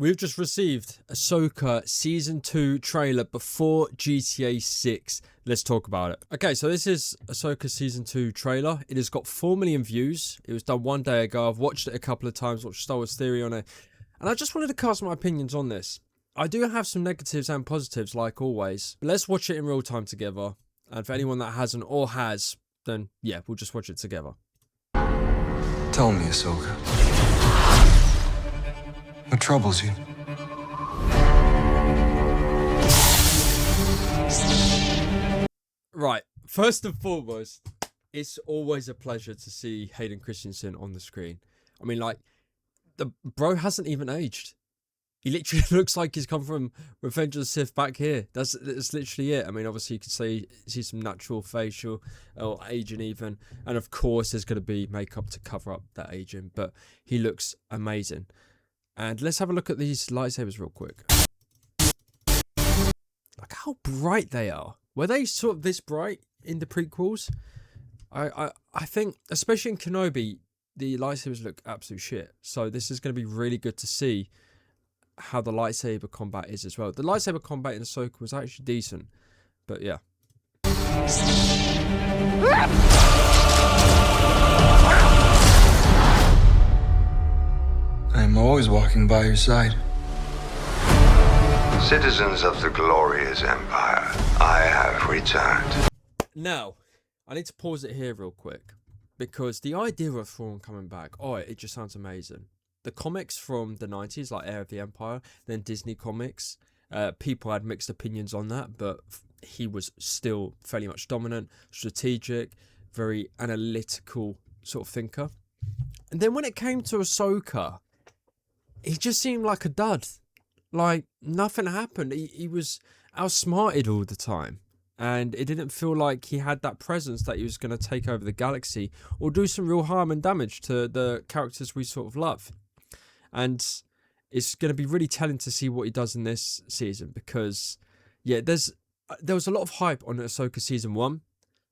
We've just received Ahsoka Season 2 trailer before GTA 6. Let's talk about it. Okay, so this is Ahsoka Season 2 trailer. It has got 4 million views. It was done one day ago. I've watched it a couple of times, watched Star Wars Theory on it. And I just wanted to cast my opinions on this. I do have some negatives and positives, like always. But let's watch it in real time together. And for anyone that hasn't or has, then yeah, we'll just watch it together. Tell me, Ahsoka. What troubles you? Right, first and foremost, it's always a pleasure to see Hayden Christensen on the screen. I mean, like, the bro hasn't even aged. He literally looks like he's come from Revenge of the Sith back here. That's literally it. I mean, obviously you could see some natural facial or aging even. And of course there's going to be makeup to cover up that aging. But he looks amazing. And let's have a look at these lightsabers real quick. Like how bright they are. Were they sort of this bright in the prequels? I think, especially in Kenobi, the lightsabers look absolute shit. So this is going to be really good to see how the lightsaber combat is as well. The lightsaber combat in Ahsoka was actually decent. But yeah. I'm always walking by your side. Citizens of the glorious empire, I have returned. Now, I need to pause it here real quick. Because the idea of Thrawn coming back, it just sounds amazing. The comics from the 90s, like Heir of the Empire, then Disney comics, people had mixed opinions on that, but he was still fairly much dominant, strategic, very analytical sort of thinker. And then when it came to Ahsoka, he just seemed like a dud. Like, nothing happened. He was outsmarted all the time. And it didn't feel like he had that presence that he was going to take over the galaxy or do some real harm and damage to the characters we sort of love. And it's going to be really telling to see what he does in this season because, yeah, there was a lot of hype on Ahsoka Season 1,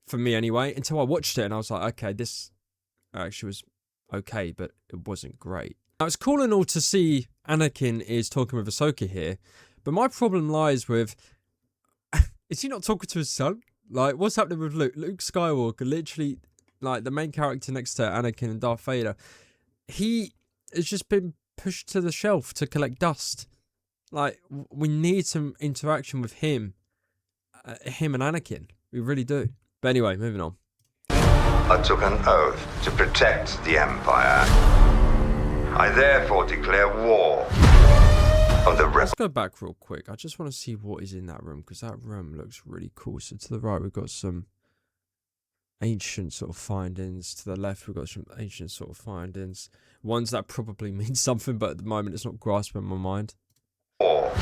for me anyway, until I watched it and I was like, okay, this actually was okay, but it wasn't great. Now, it's cool and all to see Anakin is talking with Ahsoka here, but my problem lies with, is he not talking to his son? Like, what's happening with Luke? Luke Skywalker, literally, like, the main character next to Anakin and Darth Vader, he has just been pushed to the shelf to collect dust. Like, we need some interaction with him and Anakin. We really do. But anyway, moving on. I took an oath to protect the empire. I therefore declare war on the Let's go back real quick. I just want to see what is in that room because that room looks really cool. So to the right, we've got some ancient sort of findings. To the left, we've got some ancient sort of findings. Ones that probably mean something, but at the moment it's not grasping my mind. War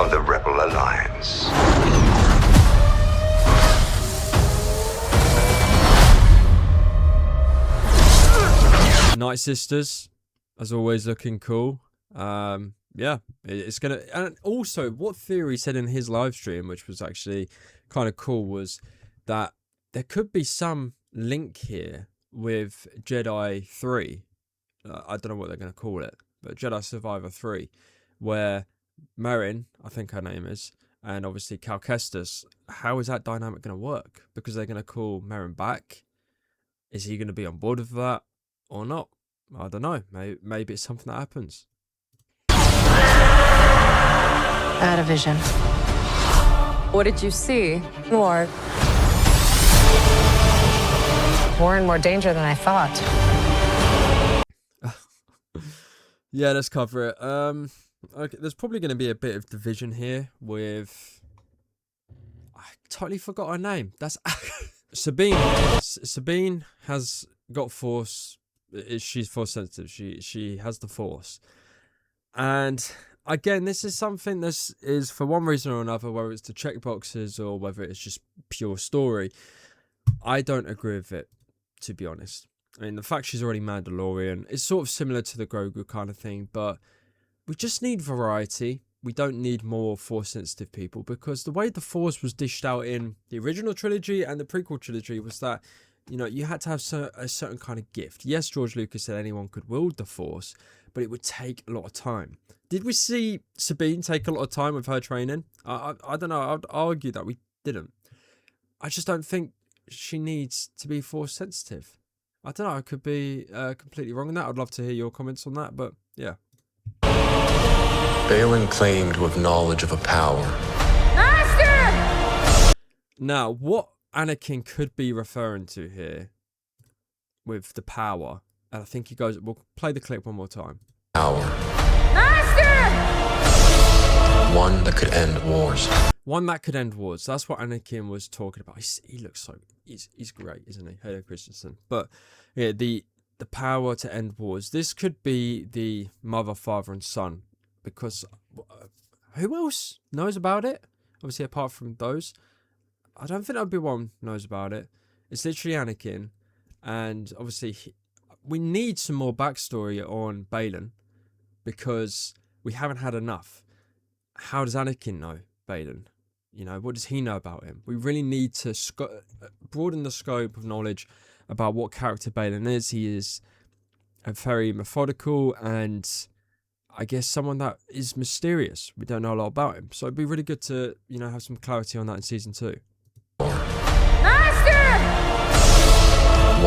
of the Rebel Alliance. Night Sisters, as always, looking cool. Yeah, it's gonna. And also, what Theory said in his live stream, which was actually kind of cool, was that there could be some link here with Jedi 3. I don't know what they're going to call it, but Jedi Survivor 3, where Merrin, I think her name is, and obviously Cal Kestis, how is that dynamic going to work? Because they're going to call Merrin back. Is he going to be on board with that or not? I don't know. Maybe it's something that happens. Out of vision. What did you see? More and more danger than I thought. Yeah, let's cover it. Okay, there's probably going to be a bit of division here with... I totally forgot her name. That's Sabine. Sabine has got Force. She's Force sensitive. She has the Force. And again, this is something that is for one reason or another, whether it's to check boxes or whether it's just pure story. I don't agree with it, to be honest. I mean, the fact she's already Mandalorian is sort of similar to the Grogu kind of thing, but we just need variety. We don't need more Force-sensitive people because the way the Force was dished out in the original trilogy and the prequel trilogy was that, you know, you had to have a certain kind of gift. Yes, George Lucas said anyone could wield the Force, but it would take a lot of time. Did we see Sabine take a lot of time with her training? I don't know. I'd argue that we didn't. I just don't think she needs to be force sensitive. I don't know. I could be completely wrong on that. I'd love to hear your comments on that. But yeah. Balin claimed to have knowledge of a power. Master! Now, what Anakin could be referring to here with the power, and I think he goes, we'll play the clip one more time. Power. Master! One that could end wars. One that could end wars. That's what Anakin was talking about. He looks so, he's great, isn't he? Hayden Christensen. But yeah, the power to end wars. This could be the mother, father, and son, because who else knows about it? Obviously, apart from those, I don't think Obi-Wan knows about it. It's literally Anakin, and obviously we need some more backstory on Balin because we haven't had enough. How does Anakin know Balin? You know, what does he know about him? We really need to broaden the scope of knowledge about what character Balin is. He is a very methodical and I guess someone that is mysterious. We don't know a lot about him. So it'd be really good to, you know, have some clarity on that in season 2. Master!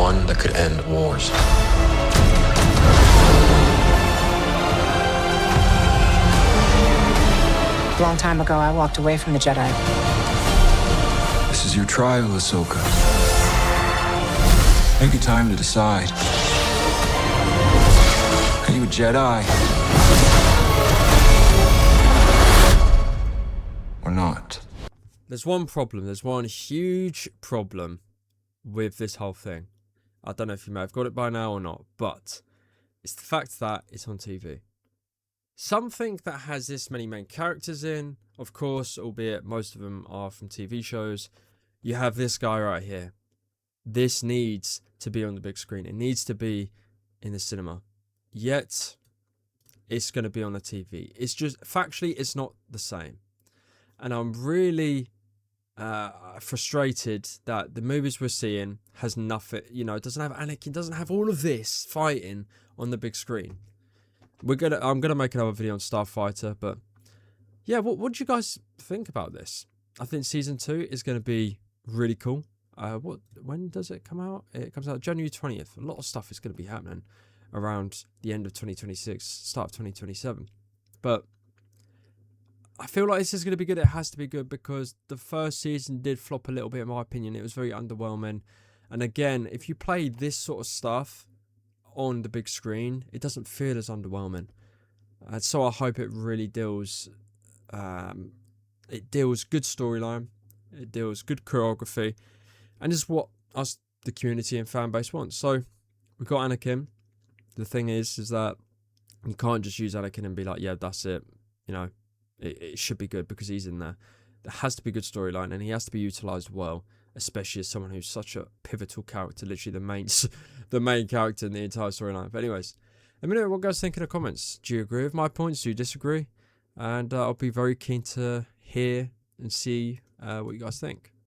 One that could end wars. A long time ago, I walked away from the Jedi. This is your trial, Ahsoka. Take your time to decide. Are you a Jedi? Or not? There's one problem. There's one huge problem with this whole thing. I don't know if you may have got it by now or not, but it's the fact that it's on TV. Something that has this many main characters in, of course, albeit most of them are from TV shows. You have this guy right here. This needs to be on the big screen. It needs to be in the cinema. Yet, it's going to be on the TV. It's just, factually, it's not the same. And I'm really frustrated that the movies we're seeing has nothing, you know, it doesn't have Anakin, doesn't have all of this fighting on the big screen. I'm gonna make another video on Starfighter, but yeah, what do you guys think about this? I think season 2 is gonna be really cool. When does it come out? It comes out January 20th. A lot of stuff is gonna be happening around the end of 2026, start of 2027. But I feel like this is going to be good. It has to be good because the first season did flop a little bit in my opinion. It was very underwhelming. And again, if you play this sort of stuff on the big screen, it doesn't feel as underwhelming. And so I hope it really deals good storyline, it deals good choreography, and is what us, the community and fan base, wants. So we've got Anakin. The thing is that you can't just use Anakin and be like, yeah, that's it. You know, it should be good because he's in there. There has to be good storyline, and he has to be utilised well, especially as someone who's such a pivotal character, literally the main character in the entire storyline. But anyways, let me know what you guys think in the comments. Do you agree with my points? Do you disagree? And I'll be very keen to hear and see what you guys think.